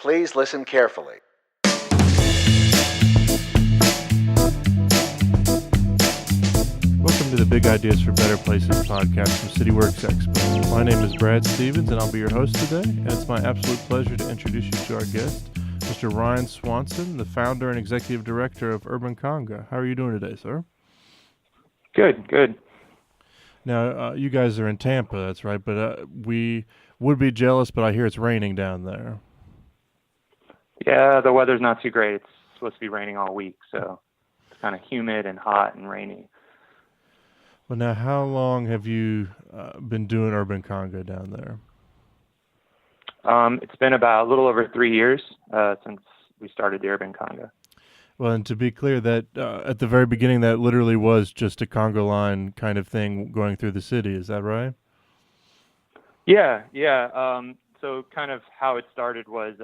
Please listen carefully. Welcome to the Big Ideas for Better Places podcast from CityWorks Expo. My name is Brad Stevens, and I'll be your host today. And it's my absolute pleasure to introduce you to our guest, Mr. Ryan Swanson, the founder and executive director of Urban Conga. How are you doing today, sir? Good. Now, you guys are in Tampa, that's right, but we would be jealous, but I hear it's raining down there. Yeah, the weather's not too great. It's supposed to be raining all week, so it's kind of humid and hot and rainy. Well, now, how long have you been doing Urban Conga down there? It's been about a little over 3 years since we started the Urban Conga. Well, and to be clear, that at the very beginning, that literally was just a conga line kind of thing going through the city. Is that right? Yeah. So kind of how it started was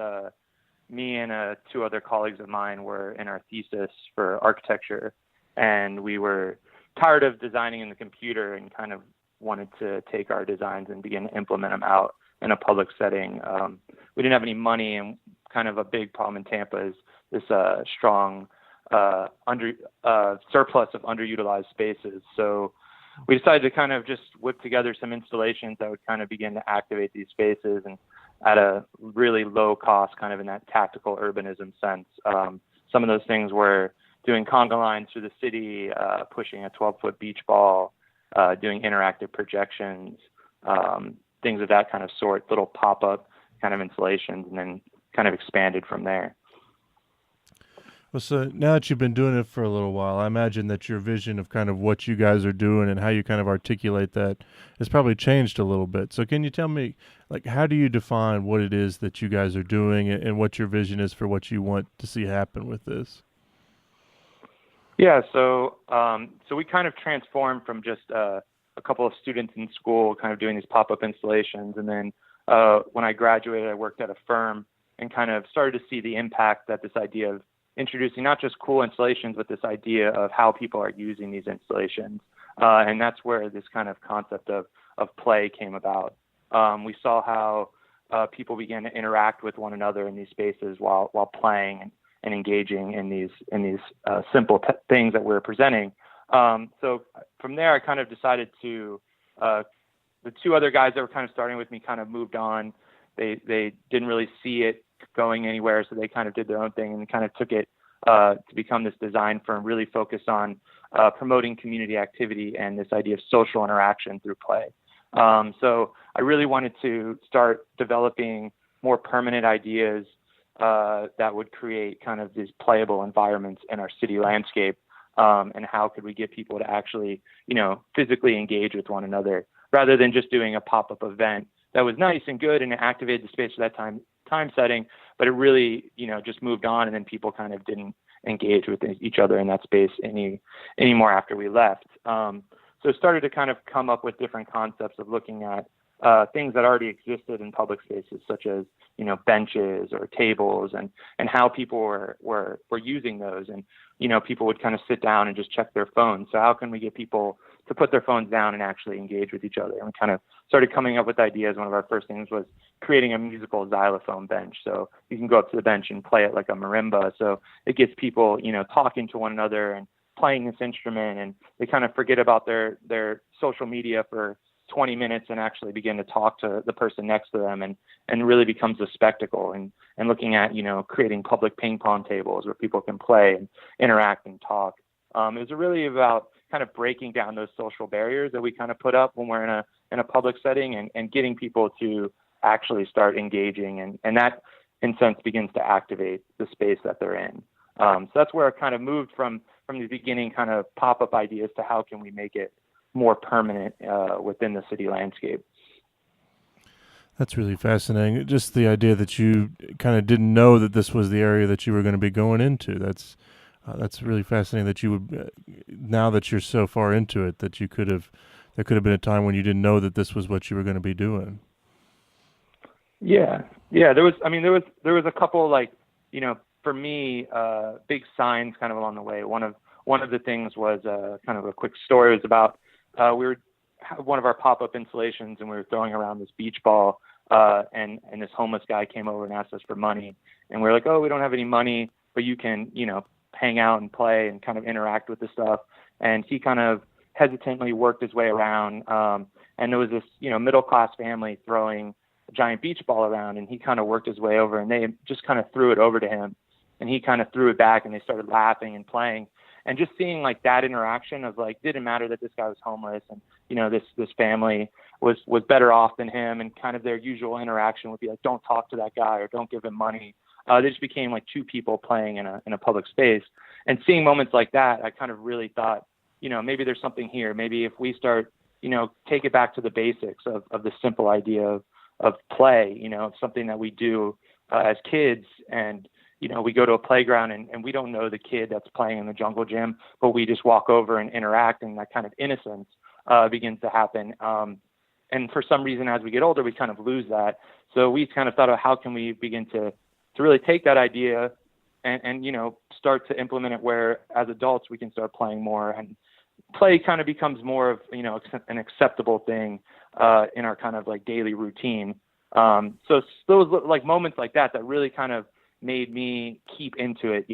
me and two other colleagues of mine were in our thesis for architecture, and we were tired of designing in the computer and kind of wanted to take our designs and begin to implement them out in a public setting. We didn't have any money, and kind of a big problem in Tampa is this strong surplus of underutilized spaces. So we decided to kind of just whip together some installations that would kind of begin to activate these spaces, and at a really low cost, kind of in that tactical urbanism sense. Some of those things were doing conga lines through the city, pushing a 12-foot beach ball, doing interactive projections, things of that kind of sort, little pop-up kind of installations, and then kind of expanded from there. Well, so now that you've been doing it for a little while, I imagine that your vision of kind of what you guys are doing and how you kind of articulate that has probably changed a little bit. So can you tell me, like, how do you define what it is that you guys are doing and what your vision is for what you want to see happen with this? Yeah, so we kind of transformed from just a couple of students in school kind of doing these pop-up installations. And then when I graduated, I worked at a firm and kind of started to see the impact that this idea of introducing not just cool installations, but this idea of how people are using these installations. And that's where this kind of concept of play came about. We saw how people began to interact with one another in these spaces while playing and engaging in these simple things that we're presenting. So from there, I kind of decided to, the two other guys that were kind of starting with me kind of moved on. They didn't really see it going anywhere, so they kind of did their own thing and kind of took it to become this design firm, really focused on promoting community activity and this idea of social interaction through play. So I really wanted to start developing more permanent ideas that would create kind of these playable environments in our city landscape, and how could we get people to actually, physically engage with one another rather than just doing a pop-up event that was nice and good and it activated the space for that time setting, but it really, just moved on, and then people kind of didn't engage with each other in that space anymore after we left. So it started to kind of come up with different concepts of looking at things that already existed in public spaces, such as, benches or tables, and how people were using those. And, people would kind of sit down and just check their phones. So how can we get people to put their phones down and actually engage with each other? And we kind of started coming up with ideas. One of our first things was creating a musical xylophone bench. So you can go up to the bench and play it like a marimba. So it gets people, talking to one another and playing this instrument, and they kind of forget about their social media for 20 minutes and actually begin to talk to the person next to them, and really becomes a spectacle, and looking at, creating public ping pong tables where people can play and interact and talk. It was really about kind of breaking down those social barriers that we kind of put up when we're in a public setting, and getting people to actually start engaging, and that in sense begins to activate the space that they're in. So that's where I kind of moved from the beginning kind of pop-up ideas to how can we make it more permanent within the city landscape. That's really fascinating. Just the idea that you kind of didn't know that this was the area that you were going to be going into. That's really fascinating that you would, now that you're so far into it, that there could have been a time when you didn't know that this was what you were going to be doing. Yeah. There was a couple, like, for me, big signs kind of along the way. One of the things was kind of a quick story. It was about we were one of our pop-up installations, and we were throwing around this beach ball and this homeless guy came over and asked us for money, and we are like, oh, we don't have any money, but you can, hang out and play and kind of interact with the stuff. And he kind of hesitantly worked his way around, and there was this, middle class family throwing a giant beach ball around, and he kind of worked his way over, and they just kind of threw it over to him, and he kind of threw it back, and they started laughing and playing. And just seeing like that interaction of like, didn't matter that this guy was homeless, and this family was better off than him, and kind of their usual interaction would be like, don't talk to that guy or don't give him money. They just became like two people playing in a public space. And seeing moments like that, I kind of really thought, maybe there's something here. Maybe if we start, take it back to the basics of the simple idea of play, something that we do as kids, and we go to a playground and we don't know the kid that's playing in the jungle gym, but we just walk over and interact, and that kind of innocence begins to happen. And for some reason, as we get older, we kind of lose that. So we kind of thought of how can we begin to really take that idea and start to implement it where as adults we can start playing more, and play kind of becomes more of, an acceptable thing in our kind of like daily routine. So those like moments like that really kind of made me keep into it,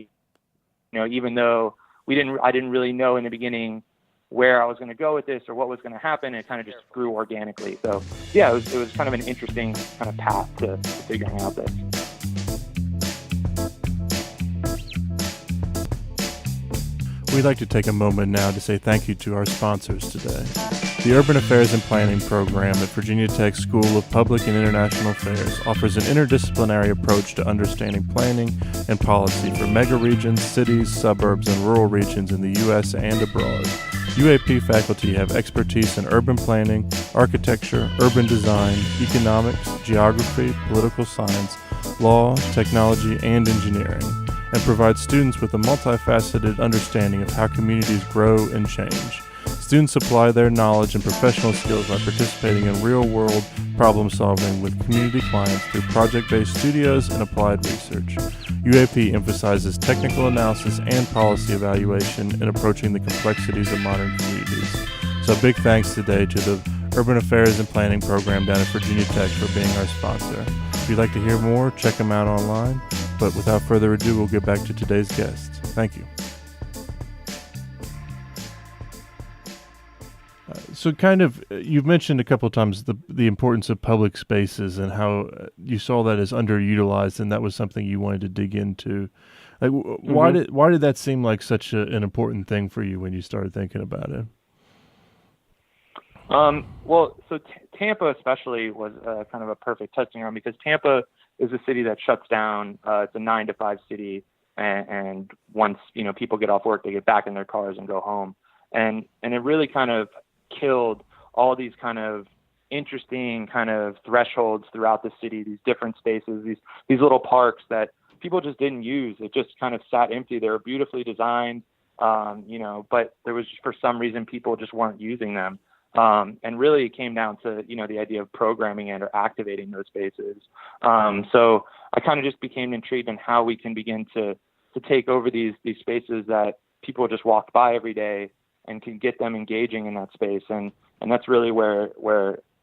even though I didn't really know in the beginning where I was going to go with this or what was going to happen. It kind of just grew organically. So yeah, it was kind of an interesting kind of path to figuring out this. We'd like to take a moment now to say thank you to our sponsors today. The Urban Affairs and Planning program at Virginia Tech School of Public and International Affairs offers an interdisciplinary approach to understanding planning and policy for megaregions, cities, suburbs, and rural regions in the U.S. and abroad. UAP faculty have expertise in urban planning, architecture, urban design, economics, geography, political science, law, technology, and engineering, and provide students with a multifaceted understanding of how communities grow and change. Students apply their knowledge and professional skills by participating in real-world problem-solving with community clients through project-based studios and applied research. UAP emphasizes technical analysis and policy evaluation in approaching the complexities of modern communities. So big thanks today to the Urban Affairs and Planning program down at Virginia Tech for being our sponsor. If you'd like to hear more, check them out online. But without further ado, we'll get back to today's guest. Thank you. So kind of, you've mentioned a couple of times the importance of public spaces and how you saw that as underutilized, and that was something you wanted to dig into. Like, why did that seem like such an important thing for you when you started thinking about it? Well, so Tampa especially was kind of a perfect testing ground, because Tampa is a city that shuts down. It's a 9 to 5 city, and once people get off work, they get back in their cars and go home, and it really kind of killed all these kind of interesting kind of thresholds throughout the city, these different spaces, these little parks that people just didn't use. It just kind of sat empty. They were beautifully designed, but there was, for some reason, people just weren't using them. And really it came down to, the idea of programming it or activating those spaces. So I kind of just became intrigued in how we can begin to take over these spaces that people just walk by every day and can get them engaging in that space. And that's really where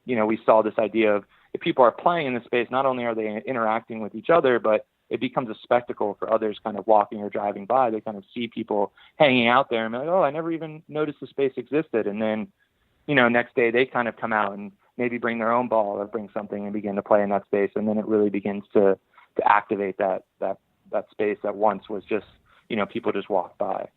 we saw this idea of, if people are playing in the space, not only are they interacting with each other, but it becomes a spectacle for others kind of walking or driving by. They kind of see people hanging out there and be like, oh, I never even noticed the space existed. And then, next day they kind of come out and maybe bring their own ball or bring something and begin to play in that space. And then it really begins to activate that space that once was just, people just walked by.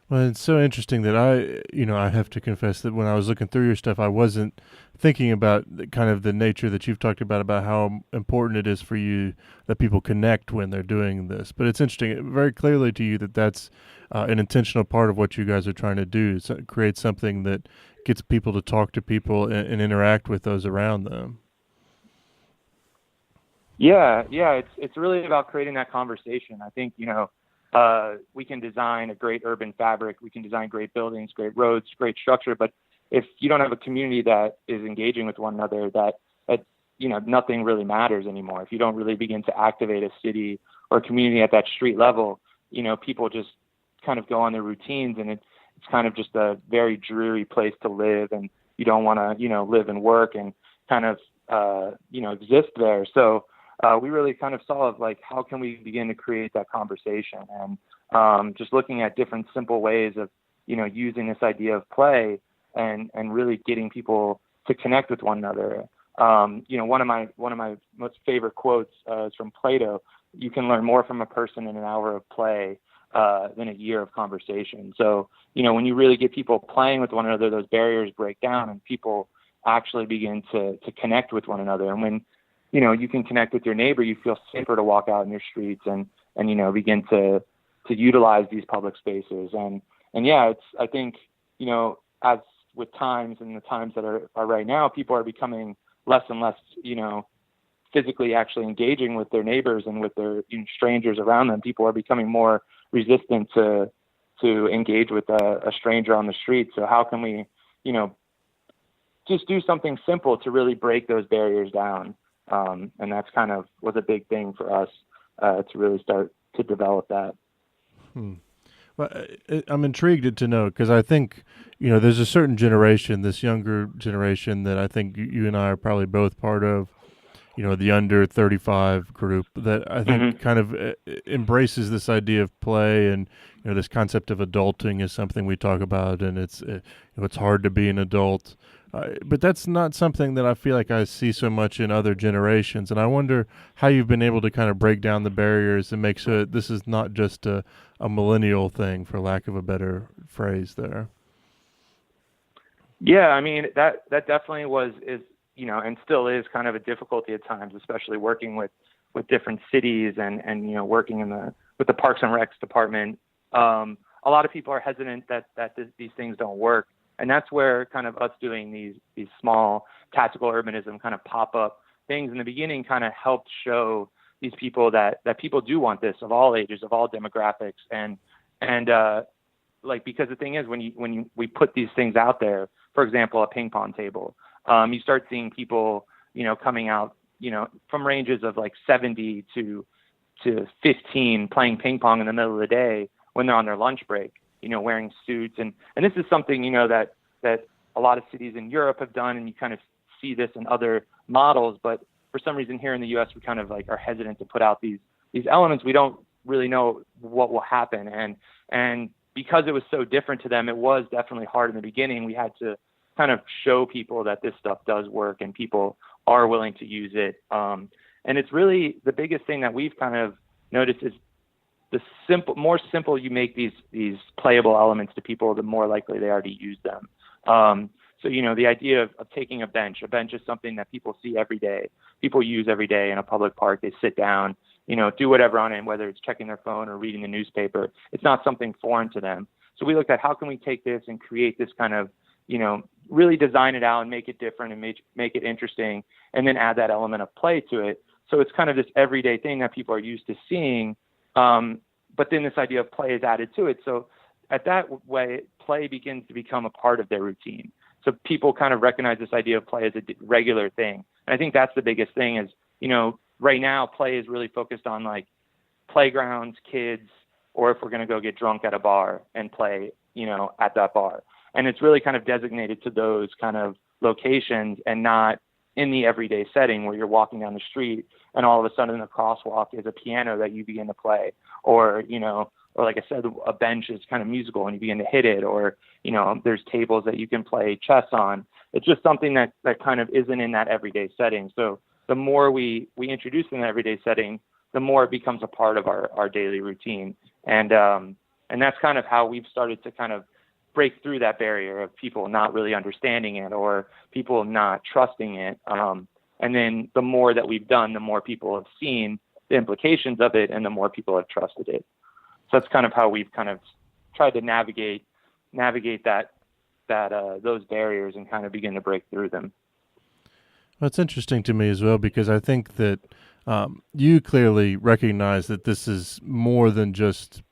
Well, it's so interesting that I have to confess that when I was looking through your stuff, I wasn't thinking about kind of the nature that you've talked about how important it is for you that people connect when they're doing this. But it's interesting, very clearly to you, that that's an intentional part of what you guys are trying to do, is create something that gets people to talk to people and interact with those around them. Yeah, it's really about creating that conversation. I think, we can design a great urban fabric, we can design great buildings, great roads, great structure, but if you don't have a community that is engaging with one another, that nothing really matters anymore. If you don't really begin to activate a city or a community at that street level, people just kind of go on their routines, and it's kind of just a very dreary place to live, and you don't want to, live and work and kind of exist there. So we really kind of saw like how can we begin to create that conversation, and just looking at different simple ways of using this idea of play and really getting people to connect with one another. One of my most favorite quotes is from Plato. You can learn more from a person in an hour of play than a year of conversation. So, when you really get people playing with one another, those barriers break down and people actually begin to connect with one another. And when, you can connect with your neighbor, you feel safer to walk out in your streets and begin to utilize these public spaces. And yeah, I think, as with times and the times that are right now, people are becoming less and less, physically actually engaging with their neighbors and with their strangers around them. People are becoming more resistant to engage with a stranger on the street. So how can we, just do something simple to really break those barriers down? And that's kind of was a big thing for us to really start to develop that. Well, I'm intrigued to know, because I think, there's a certain generation, this younger generation, that I think you and I are probably both part of, the under 35 group, that I think kind of embraces this idea of play, and this concept of adulting is something we talk about, and it's hard to be an adult. But that's not something that I feel like I see so much in other generations. And I wonder how you've been able to kind of break down the barriers and make sure that this is not just a millennial thing, for lack of a better phrase there. Yeah, I mean, that definitely is and still is kind of a difficulty at times, especially working with different cities and working with the Parks and Recs department. A lot of people are hesitant that these things don't work. And that's where kind of us doing these small tactical urbanism kind of pop-up things in the beginning kind of helped show these people that people do want this, of all ages, of all demographics. And because the thing is, when we put these things out there, for example, a ping pong table, you start seeing people, coming out, from ranges of like 70 to 15 playing ping pong in the middle of the day when they're on their lunch break, wearing suits. And this is something, that a lot of cities in Europe have done, and you kind of see this in other models. But for some reason here in the U.S., we kind of like are hesitant to put out these elements. We don't really know what will happen. And because it was so different to them, it was definitely hard in the beginning. We had to kind of show people that this stuff does work and people are willing to use it. And it's really the biggest thing that we've kind of noticed is the more simple you make these playable elements to people, the more likely they are to use them. So, the idea of taking a bench is something that people see every day. People use every day in a public park. They sit down, do whatever on it, whether it's checking their phone or reading the newspaper. It's not something foreign to them. So we looked at how can we take this and create this kind of, really design it out and make it different and make it interesting, and then add that element of play to it. So it's kind of this everyday thing that people are used to seeing. But then this idea of play is added to it. So at that way, play begins to become a part of their routine. So people kind of recognize this idea of play as a regular thing. And I think that's the biggest thing is, right now play is really focused on like playgrounds, kids, or if we're going to go get drunk at a bar and play, at that bar. And it's really kind of designated to those kind of locations and not in the everyday setting where you're walking down the street and all of a sudden in the crosswalk is a piano that you begin to play, or like I said, a bench is kind of musical and you begin to hit it, or, there's tables that you can play chess on. It's just something that kind of isn't in that everyday setting. So the more we introduce in the everyday setting, the more it becomes a part of our daily routine. And that's kind of how we've started to kind of break through that barrier of people not really understanding it or people not trusting it. And then the more that we've done, the more people have seen the implications of it and the more people have trusted it. So that's kind of how we've kind of tried to navigate that those barriers and kind of begin to break through them. Well, it's interesting to me as well, because I think that you clearly recognize that this is more than just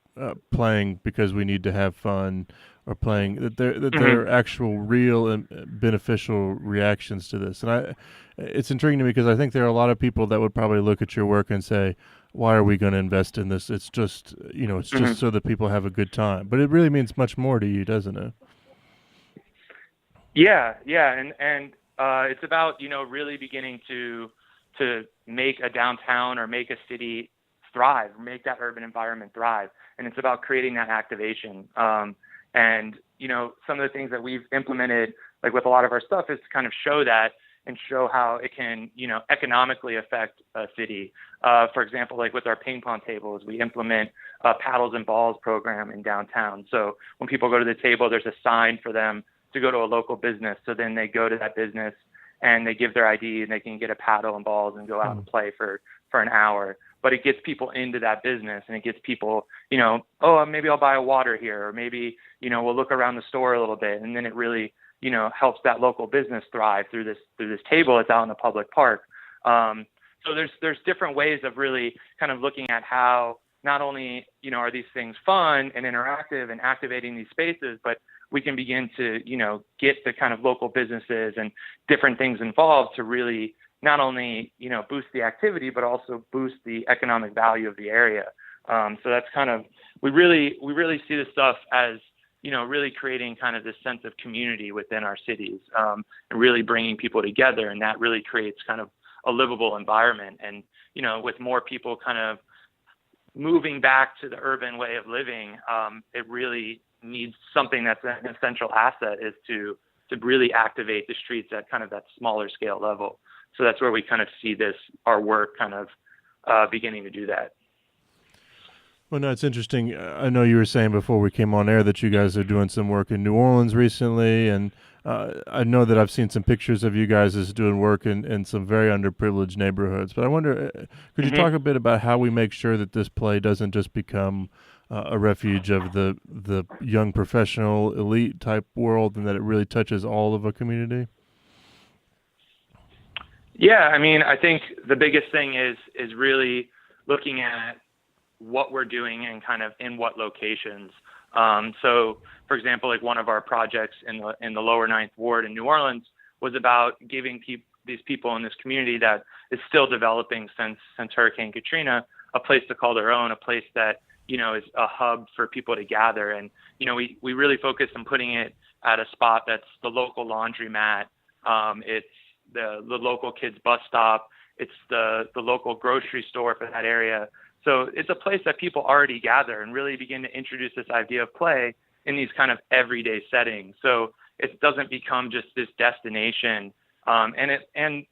playing because we need to have fun, or playing that there are actual real and beneficial reactions to this. And it's intriguing to me because I think there are a lot of people that would probably look at your work and say, why are we going to invest in this? It's just, it's just so that people have a good time. But it really means much more to you, doesn't it? Yeah. And It's about, really beginning to make a downtown or make a city thrive, make that urban environment thrive. And it's about creating that activation. And, some of the things that we've implemented, like with a lot of our stuff, is to kind of show that and show how it can, economically affect a city. For example, like with our ping pong tables, we implement a paddles and balls program in downtown. So when people go to the table, there's a sign for them to go to a local business. So then they go to that business and they give their ID and they can get a paddle and balls and go out and play for an hour. But it gets people into that business, and it gets people, oh, maybe I'll buy a water here, or maybe, we'll look around the store a little bit. And then it really, helps that local business thrive through this table that's out in the public park. So there's different ways of really kind of looking at how not only, are these things fun and interactive and activating these spaces, but we can begin to, get the kind of local businesses and different things involved to really not only, boost the activity, but also boost the economic value of the area. So that's kind of, we really see this stuff as, really creating kind of this sense of community within our cities, and really bringing people together. And that really creates kind of a livable environment. And, with more people kind of moving back to the urban way of living, it really needs something that's an essential asset, is to really activate the streets at kind of that smaller scale level. So that's where we kind of see our work kind of beginning to do that. Well, no, it's interesting. I know you were saying before we came on air that you guys are doing some work in New Orleans recently, and I know that I've seen some pictures of you guys as doing work in some very underprivileged neighborhoods. But I wonder, could you talk a bit about how we make sure that this play doesn't just become a refuge of the young professional elite type world, and that it really touches all of a community? Yeah, I mean, I think the biggest thing is really looking at what we're doing and kind of in what locations. So, for example, like one of our projects in the lower Ninth Ward in New Orleans was about giving these people in this community that is still developing since Hurricane Katrina a place to call their own, a place that is a hub for people to gather. And we really focus on putting it at a spot that's the local laundromat. It's the local kids bus stop. It's the local grocery store for that area. So it's a place that people already gather and really begin to introduce this idea of play in these kind of everyday settings. So it doesn't become just this destination. And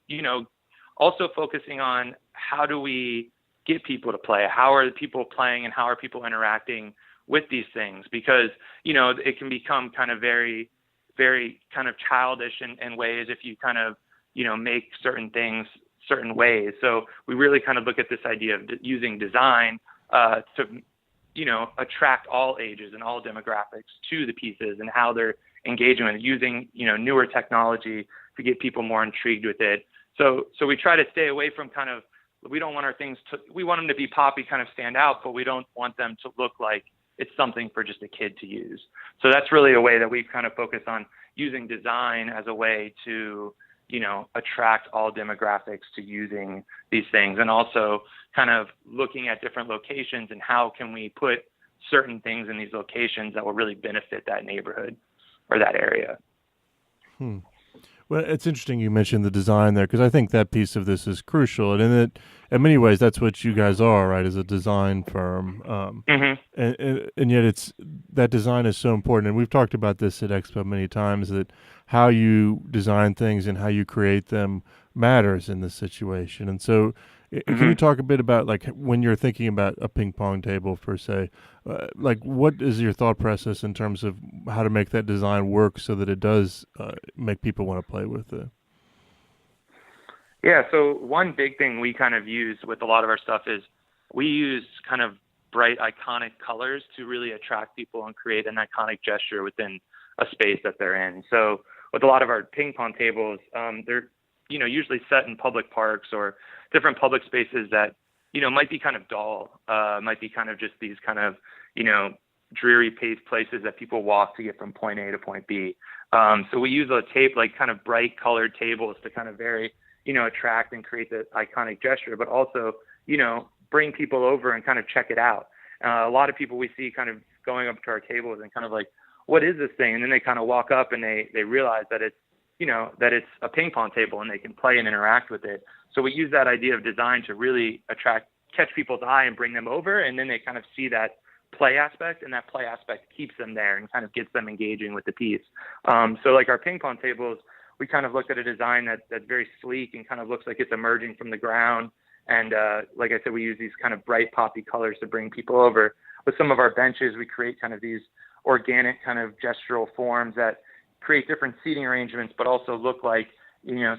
also focusing on how do we get people to play? How are people playing and how are people interacting with these things? Because, it can become kind of very, very kind of childish in ways if you kind of, make certain things certain ways. So we really kind of look at this idea of using design to, attract all ages and all demographics to the pieces and how they're engaging with it, using, newer technology to get people more intrigued with it. So we try to stay away from kind of, we don't want our things we want them to be poppy, kind of stand out, but we don't want them to look like it's something for just a kid to use. So that's really a way that we've kind of focused on using design as a way to, attract all demographics to using these things, and also kind of looking at different locations and how can we put certain things in these locations that will really benefit that neighborhood or that area. Well, it's interesting you mentioned the design there, because I think that piece of this is crucial. And in many ways, that's what you guys are, right, as a design firm. And yet that design is so important. And we've talked about this at Expo many times, that how you design things and how you create them matters in this situation. And so can you talk a bit about, like, when you're thinking about a ping pong table per se, like what is your thought process in terms of how to make that design work so that it does make people want to play with it? Yeah, so one big thing we kind of use with a lot of our stuff is we use kind of bright, iconic colors to really attract people and create an iconic gesture within a space that they're in. So with a lot of our ping pong tables, they're usually set in public parks or different public spaces that, might be kind of dull, might be kind of just these kind of, dreary paved places that people walk to get from point A to point B. So we use a like kind of bright colored tables to kind of very, attract and create the iconic gesture, but also, bring people over and kind of check it out. A lot of people we see kind of going up to our tables and kind of like, what is this thing? And then they kind of walk up and they realize that it's, that it's a ping pong table and they can play and interact with it. So we use that idea of design to really catch people's eye and bring them over, and then they kind of see that play aspect, and that play aspect keeps them there and kind of gets them engaging with the piece. So like our ping pong tables, we kind of looked at a design that's very sleek and kind of looks like it's emerging from the ground. And like I said, we use these kind of bright poppy colors to bring people over. With some of our benches, we create kind of these organic kind of gestural forms that create different seating arrangements, but also look like,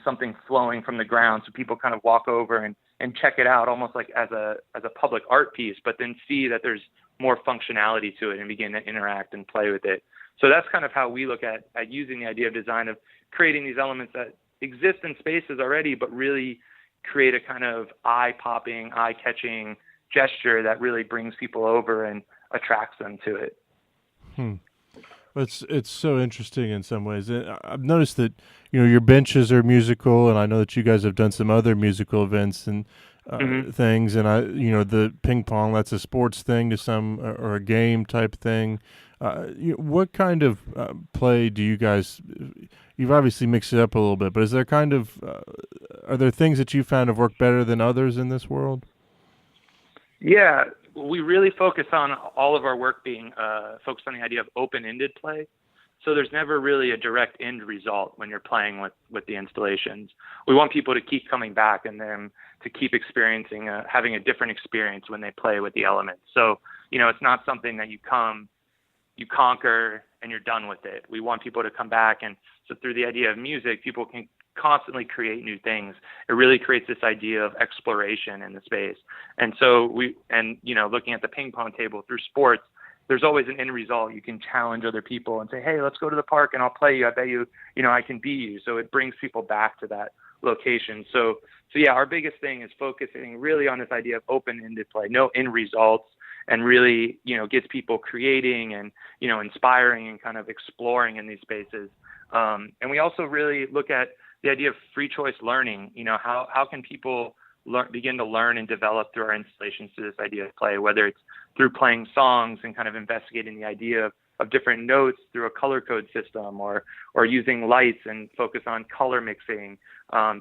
something flowing from the ground. So people kind of walk over and check it out almost like as a public art piece, but then see that there's more functionality to it and begin to interact and play with it. So that's kind of how we look at using the idea of design, of creating these elements that exist in spaces already, but really create a kind of eye-popping, eye-catching gesture that really brings people over and attracts them to it. It's so interesting in some ways. I've noticed that your benches are musical, and I know that you guys have done some other musical events and things. And the ping pong, that's a sports thing to some, or a game type thing. What kind of play do you guys? You've obviously mixed it up a little bit, but is there kind of are there things that you found have worked better than others in this world? Yeah, we really focus on all of our work being focused on the idea of open-ended play. So there's never really a direct end result when you're playing with the installations. We want people to keep coming back and then to keep experiencing, having a different experience when they play with the elements. So, it's not something that you conquer and you're done with it. We want people to come back. And so through the idea of music, people can constantly create new things. It really creates this idea of exploration in the space. And so looking at the ping pong table through sports, there's always an end result. You can challenge other people and say, hey, let's go to the park and I'll play you. I bet you, I can beat you. So it brings people back to that location. So yeah, our biggest thing is focusing really on this idea of open-ended play, no end results, and really, gets people creating and, inspiring and kind of exploring in these spaces. And we also really look at the idea of free choice learning. How can people begin to learn and develop through our installations to this idea of play, whether it's through playing songs and kind of investigating the idea of different notes through a color code system, or using lights and focus on color mixing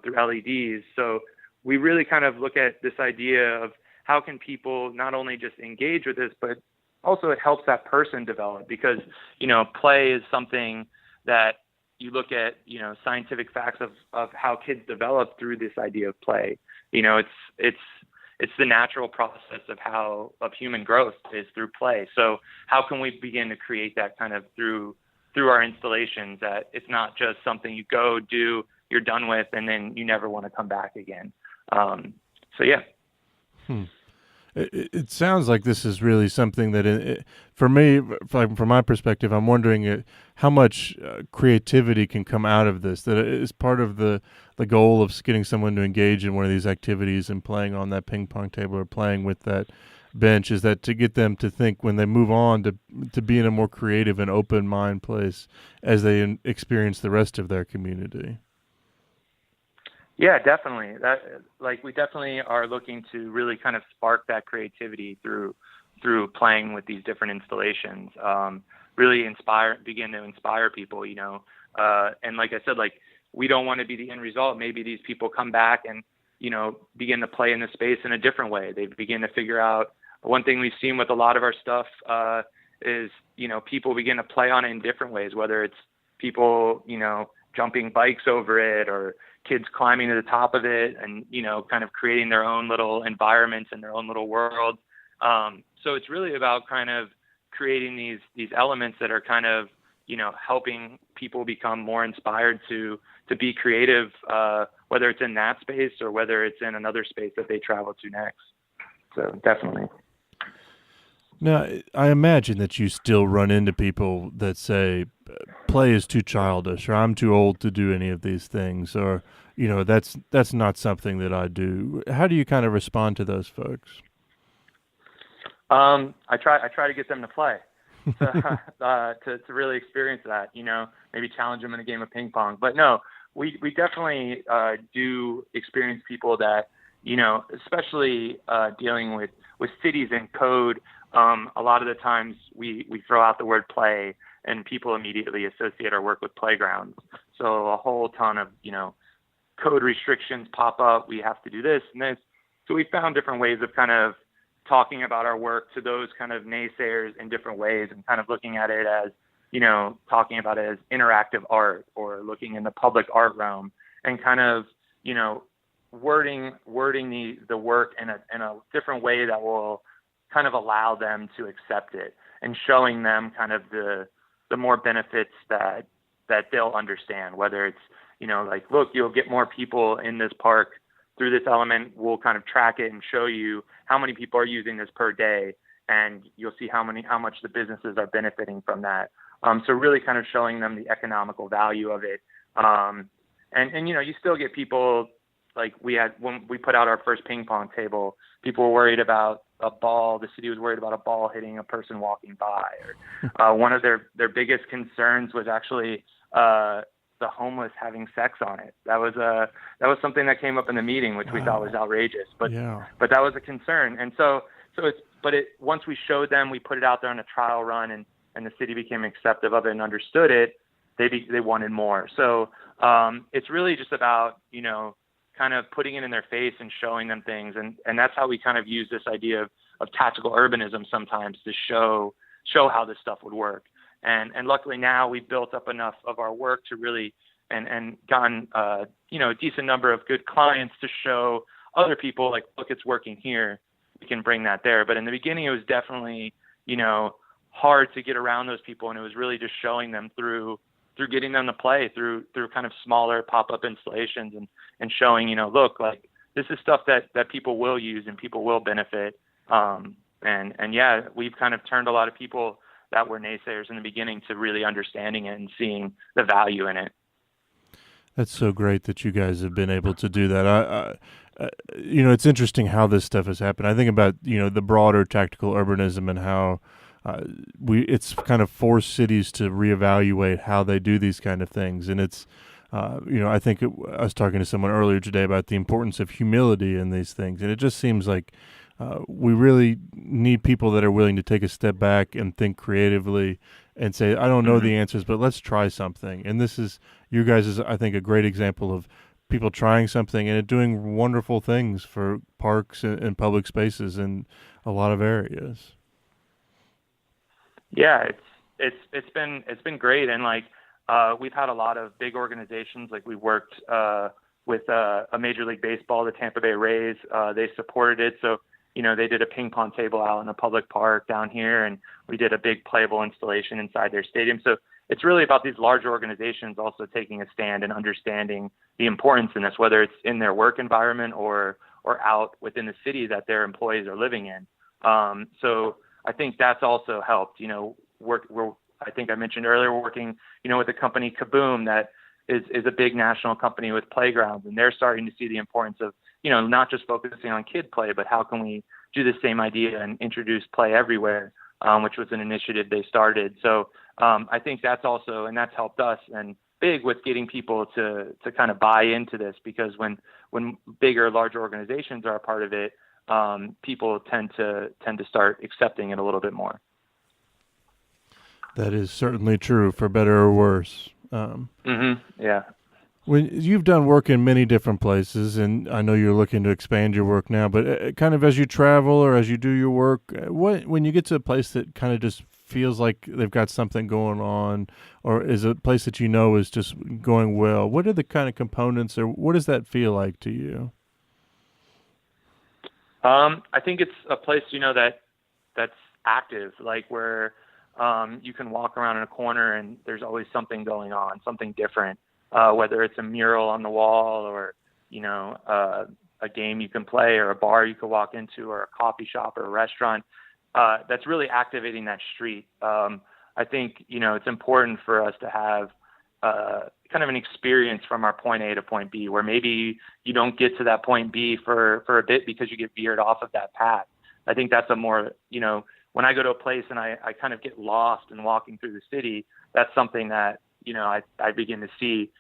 through LEDs. So we really kind of look at this idea of how can people not only just engage with this, but also it helps that person develop, because, play is something that you look at, scientific facts of how kids develop through this idea of play. It's the natural process of human growth is through play. So how can we begin to create that kind of through our installations, that it's not just something you go do, you're done with, and then you never want to come back again. So yeah. It sounds like this is really something that, for me, from my perspective, I'm wondering how much creativity can come out of this. That is part of the goal of getting someone to engage in one of these activities and playing on that ping pong table or playing with that bench, is that to get them to think when they move on to be in a more creative and open mind place as they experience the rest of their community. Yeah, definitely. We definitely are looking to really kind of spark that creativity through playing with these different installations. Really begin to inspire people, and like I said, we don't want to be the end result. Maybe these people come back and, begin to play in the space in a different way. They begin to figure out, one thing we've seen with a lot of our stuff is, people begin to play on it in different ways, whether it's people, jumping bikes over it, or kids climbing to the top of it and, kind of creating their own little environments and their own little world. So it's really about kind of creating these elements that are kind of, helping people become more inspired to be creative, whether it's in that space or whether it's in another space that they travel to next. So definitely. Now, I imagine that you still run into people that say play is too childish, or I'm too old to do any of these things, or, that's not something that I do. How do you kind of respond to those folks? I try to get them to play, to really experience that, maybe challenge them in a game of ping pong. But no, we definitely do experience people that, especially dealing with cities and code. A lot of the times we throw out the word play and people immediately associate our work with playgrounds. So a whole ton of, code restrictions pop up. We have to do this and this. So we found different ways of kind of talking about our work to those kind of naysayers in different ways, and kind of looking at it as, talking about it as interactive art, or looking in the public art realm, and kind of, wording the work in a different way that will kind of allow them to accept it, and showing them kind of the more benefits that they'll understand, whether it's, like, look, you'll get more people in this park through this element. We'll kind of track it and show you how many people are using this per day, and you'll see how much the businesses are benefiting from that. So really kind of showing them the economical value of it. And you still get people, like we had when we put out our first ping pong table, people were worried about a ball. The city was worried about a ball hitting a person walking by. Or one of their biggest concerns was actually the homeless having sex on it. That was something that came up in the meeting, which we thought was outrageous. But that was a concern. And once we showed them, we put it out there on a trial run, and the city became accepting of it and understood it. They wanted more. So it's really just about, kind of putting it in their face and showing them things. And that's how we kind of use this idea of tactical urbanism sometimes, to show how this stuff would work. And luckily now we've built up enough of our work to really, and gotten, a decent number of good clients to show other people, like, look, it's working here. We can bring that there. But in the beginning, it was definitely, hard to get around those people. And it was really just showing them through getting them to play through kind of smaller pop-up installations, and showing, look, like, this is stuff that people will use and people will benefit. And yeah, we've kind of turned a lot of people that were naysayers in the beginning to really understanding it and seeing the value in it. That's so great that you guys have been able to do that. It's interesting how this stuff has happened. I think about, the broader tactical urbanism, and how it's kind of forced cities to reevaluate how they do these kind of things. And it's, I think I was talking to someone earlier today about the importance of humility in these things. And it just seems like we really need people that are willing to take a step back and think creatively and say, I don't know the answers, but let's try something. And you guys is, I think, a great example of people trying something and it doing wonderful things for parks and public spaces in a lot of areas. Yeah, it's been great. And like, we've had a lot of big organizations. Like, we worked with a Major League Baseball, the Tampa Bay Rays. They supported it. So, they did a ping pong table out in a public park down here, and we did a big playable installation inside their stadium. So it's really about these large organizations also taking a stand and understanding the importance in this, whether it's in their work environment or out within the city that their employees are living in. So I think that's also helped. I think I mentioned earlier, we're working, with a company, Kaboom, that is a big national company with playgrounds, and they're starting to see the importance of, not just focusing on kid play, but how can we do the same idea and introduce play everywhere, which was an initiative they started. So I think that's helped us, and big with getting people to kind of buy into this, because when bigger, larger organizations are a part of it, people tend to start accepting it a little bit more. That is certainly true, for better or worse. Yeah. When you've done work in many different places, and I know you're looking to expand your work now, but kind of as you travel or as you do your work, when you get to a place that kind of just feels like they've got something going on, or is a place that is just going well, what are the kind of components, or what does that feel like to you? I think it's a place, that's active, like where you can walk around in a corner and there's always something going on, something different, whether it's a mural on the wall, or, a game you can play, or a bar you can walk into, or a coffee shop or a restaurant. That's really activating that street. I think, it's important for us to have kind of an experience from our point A to point B, where maybe you don't get to that point B for a bit because you get veered off of that path. I think that's a more, when I go to a place and I kind of get lost in walking through the city, that's something that, I begin to see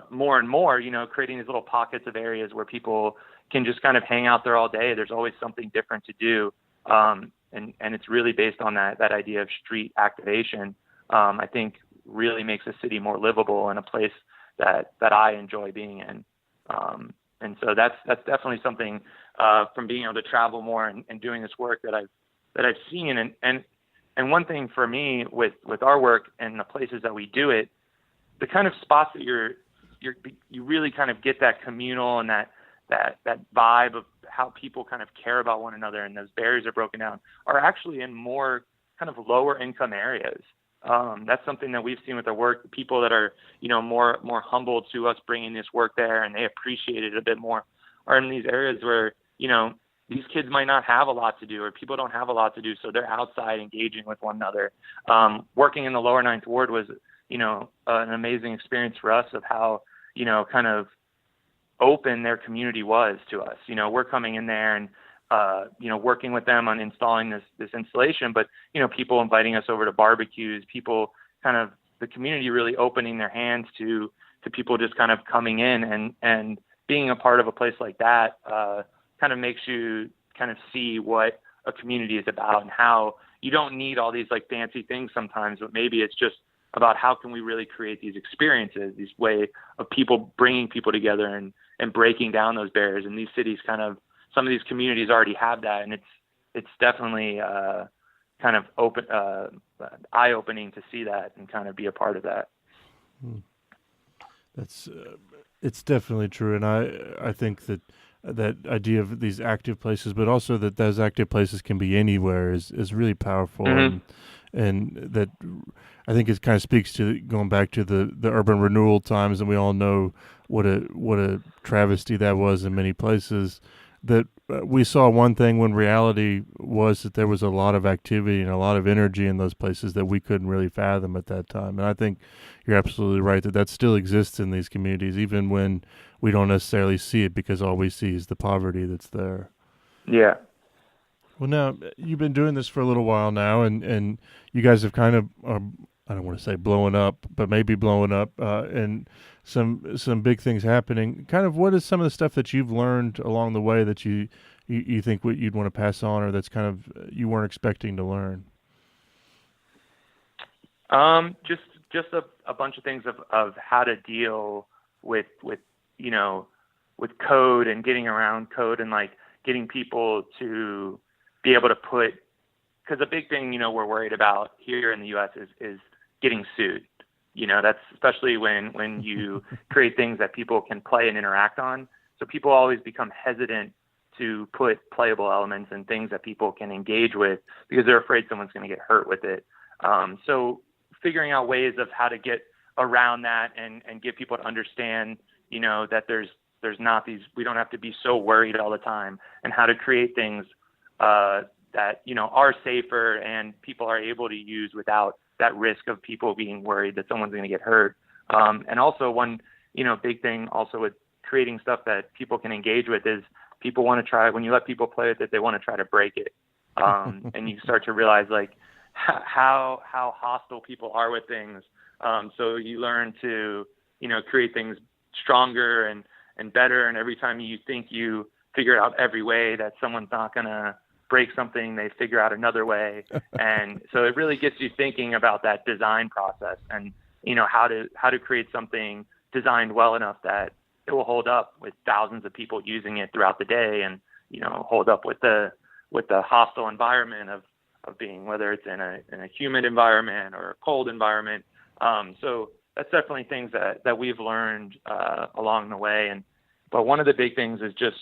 more and more, creating these little pockets of areas where people, can just kind of hang out there all day. There's always something different to do. And it's really based on that idea of street activation. I think really makes a city more livable and a place that I enjoy being in. And so that's definitely something from being able to travel more and doing this work that I've seen. And one thing for me with our work and the places that we do it, the kind of spots that you really kind of get that communal and that vibe of how people kind of care about one another and those barriers are broken down are actually in more kind of lower income areas. That's something that we've seen with our work. People that are, more humble to us bringing this work there and they appreciate it a bit more are in these areas where, these kids might not have a lot to do or people don't have a lot to do. So they're outside engaging with one another. Working in the lower Ninth Ward was, an amazing experience for us of how, kind of open their community was to us. We're coming in there and, working with them on installing this installation, but, people inviting us over to barbecues, people kind of the community really opening their hands to people just kind of coming in and being a part of a place like that, kind of makes you kind of see what a community is about and how you don't need all these like fancy things sometimes, but maybe it's just about how can we really create these experiences, these way of people bringing people together and breaking down those barriers. And these cities some of these communities already have that. And it's definitely kind of eye-opening to see that and kind of be a part of that. That's it's definitely true. And I think that idea of these active places, but also that those active places can be anywhere is really powerful. Mm-hmm. And that I think it kind of speaks to going back to the urban renewal times, and we all know what a travesty that was in many places. That we saw one thing when reality was that there was a lot of activity and a lot of energy in those places that we couldn't really fathom at that time. And I think you're absolutely right that still exists in these communities, even when we don't necessarily see it because all we see is the poverty that's there. Yeah. Well, now, you've been doing this for a little while now, and you guys have kind of, I don't want to say blowing up, but maybe blowing up, and some big things happening. Kind of what is some of the stuff that you've learned along the way that you think what you'd want to pass on, or that's kind of you weren't expecting to learn? Just a bunch of things of how to deal with code and getting around code and like getting people to be able to put, because a big thing, we're worried about here in the U.S. is getting sued. That's especially when you create things that people can play and interact on. So people always become hesitant to put playable elements and things that people can engage with because they're afraid someone's going to get hurt with it. So figuring out ways of how to get around that and get people to understand, that there's not these, we don't have to be so worried all the time, and how to create things that, are safer and people are able to use without that risk of people being worried that someone's going to get hurt. And also one, big thing also with creating stuff that people can engage with is people want to try, when you let people play with it, they want to try to break it. And you start to realize like how hostile people are with things. So you learn to, create things stronger and better. And every time you think you figure out every way that someone's not going to break something, they figure out another way. And so it really gets you thinking about that design process and, how to create something designed well enough that it will hold up with thousands of people using it throughout the day and, hold up with the hostile environment of being, whether it's in a humid environment or a cold environment. So that's definitely things that we've learned along the way. But one of the big things is just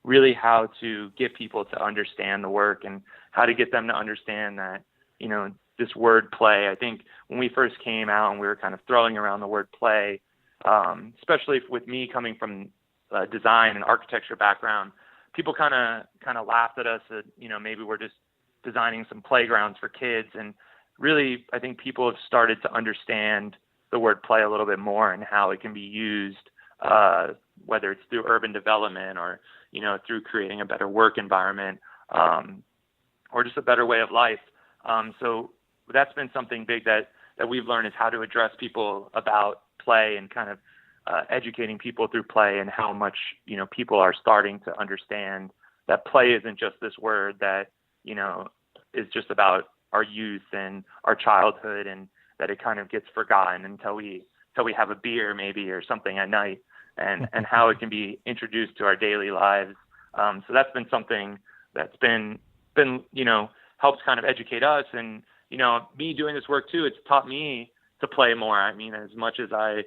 really how to get people to understand the work and how to get them to understand that, this word play. I think when we first came out and we were kind of throwing around the word play, especially with me coming from a design and architecture background, people kind of laughed at us that, maybe we're just designing some playgrounds for kids. And really, I think people have started to understand the word play a little bit more and how it can be used, whether it's through urban development or, through creating a better work environment, or just a better way of life. So that's been something big that we've learned is how to address people about play and kind of educating people through play, and how much, people are starting to understand that play isn't just this word that, is just about our youth and our childhood, and that it kind of gets forgotten until we have a beer maybe or something at night, and how it can be introduced to our daily lives. So that's been something that's been, helps kind of educate us. And, me doing this work too, it's taught me to play more. I mean, as much as I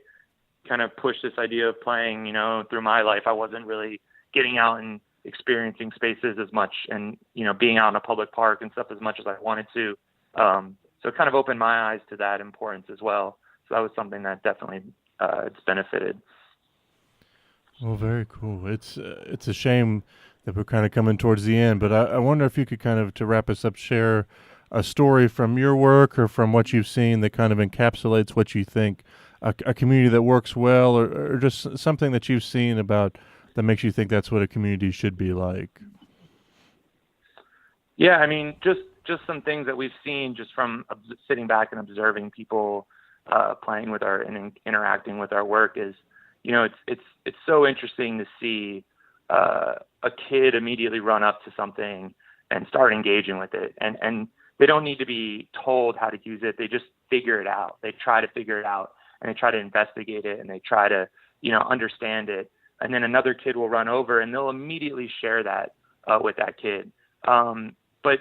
kind of push this idea of playing, through my life, I wasn't really getting out and experiencing spaces as much, and, being out in a public park and stuff as much as I wanted to. So it kind of opened my eyes to that importance as well. So that was something that definitely, it's benefited. Well, very cool. It's a shame that we're kind of coming towards the end, but I wonder if you could kind of, to wrap us up, share a story from your work or from what you've seen that kind of encapsulates what you think a community that works well, or just something that you've seen about that makes you think that's what a community should be like. Yeah, I mean, just some things that we've seen just from sitting back and observing people playing with and interacting with our work is, it's so interesting to see a kid immediately run up to something and start engaging with it. And they don't need to be told how to use it. They just figure it out. They try to figure it out, and they try to investigate it, and they try to, understand it. And then another kid will run over, and they'll immediately share that with that kid. But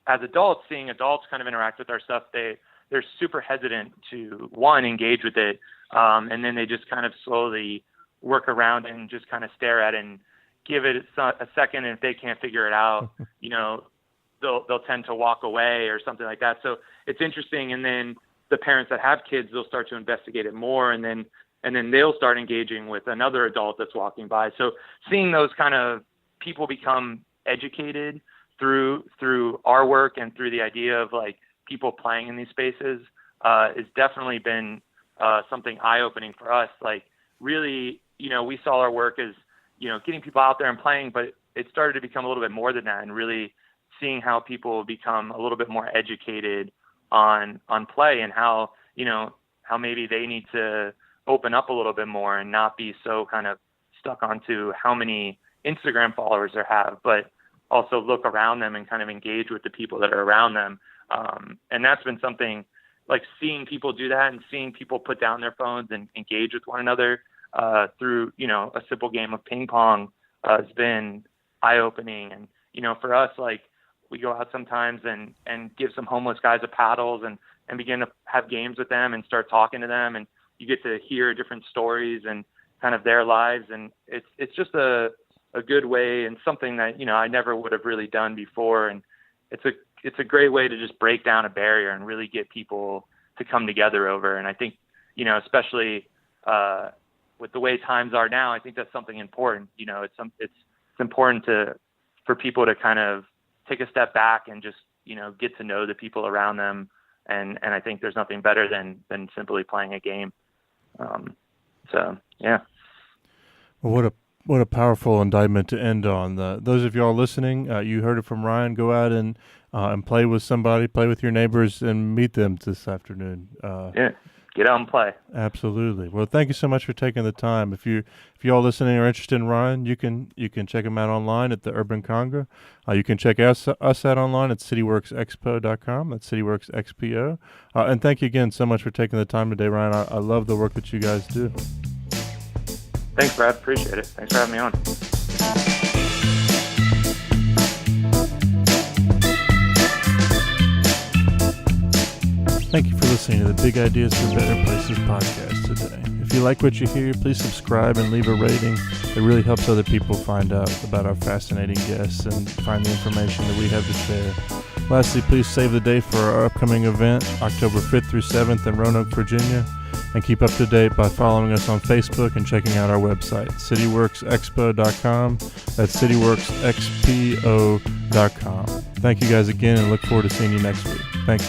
as adults, seeing adults kind of interact with our stuff, they're super hesitant to, one, engage with it, and then they just kind of slowly work around and just kind of stare at it and give it a second, and if they can't figure it out, they'll tend to walk away or something like that. So it's interesting. And then the parents that have kids, they'll start to investigate it more, and then they'll start engaging with another adult that's walking by. So seeing those kind of people become educated through our work and through the idea of like people playing in these spaces has definitely been something eye-opening for us. Like really, we saw our work as, getting people out there and playing, but it started to become a little bit more than that, and really seeing how people become a little bit more educated on play, and how maybe they need to open up a little bit more and not be so kind of stuck onto how many Instagram followers they have, but also look around them and kind of engage with the people that are around them. And that's been something, like seeing people do that and seeing people put down their phones and engage with one another through, a simple game of ping pong has been eye-opening. And, for us, like, we go out sometimes and give some homeless guys a paddles and begin to have games with them and start talking to them. And you get to hear different stories and kind of their lives. And it's just a good way, and something that, I never would have really done before. And it's a great way to just break down a barrier and really get people to come together over. And I think, especially with the way times are now, I think that's something important. It's important for people to kind of take a step back and just, get to know the people around them. And I think there's nothing better than simply playing a game. So yeah. Well, what a powerful indictment to end on. Those of y'all listening, you heard it from Ryan. Go out and play with somebody, play with your neighbors, and meet them this afternoon. Yeah, get out and play. Absolutely. Well, thank you so much for taking the time. If y'all listening are interested in Ryan, you can check him out online at the Urban Conga. You can check us out online at cityworksexpo.com. That's cityworksxpo. And thank you again so much for taking the time today, Ryan. I love the work that you guys do. Thanks, Brad. Appreciate it. Thanks for having me on. Thank you for listening to the Big Ideas for Better Places podcast today. If you like what you hear, please subscribe and leave a rating. It really helps other people find out about our fascinating guests and find the information that we have to share. Lastly, please save the day for our upcoming event, October 5th through 7th in Roanoke, Virginia. And keep up to date by following us on Facebook and checking out our website, cityworksexpo.com. That's cityworksxpo.com. Thank you guys again, and look forward to seeing you next week. Thank you.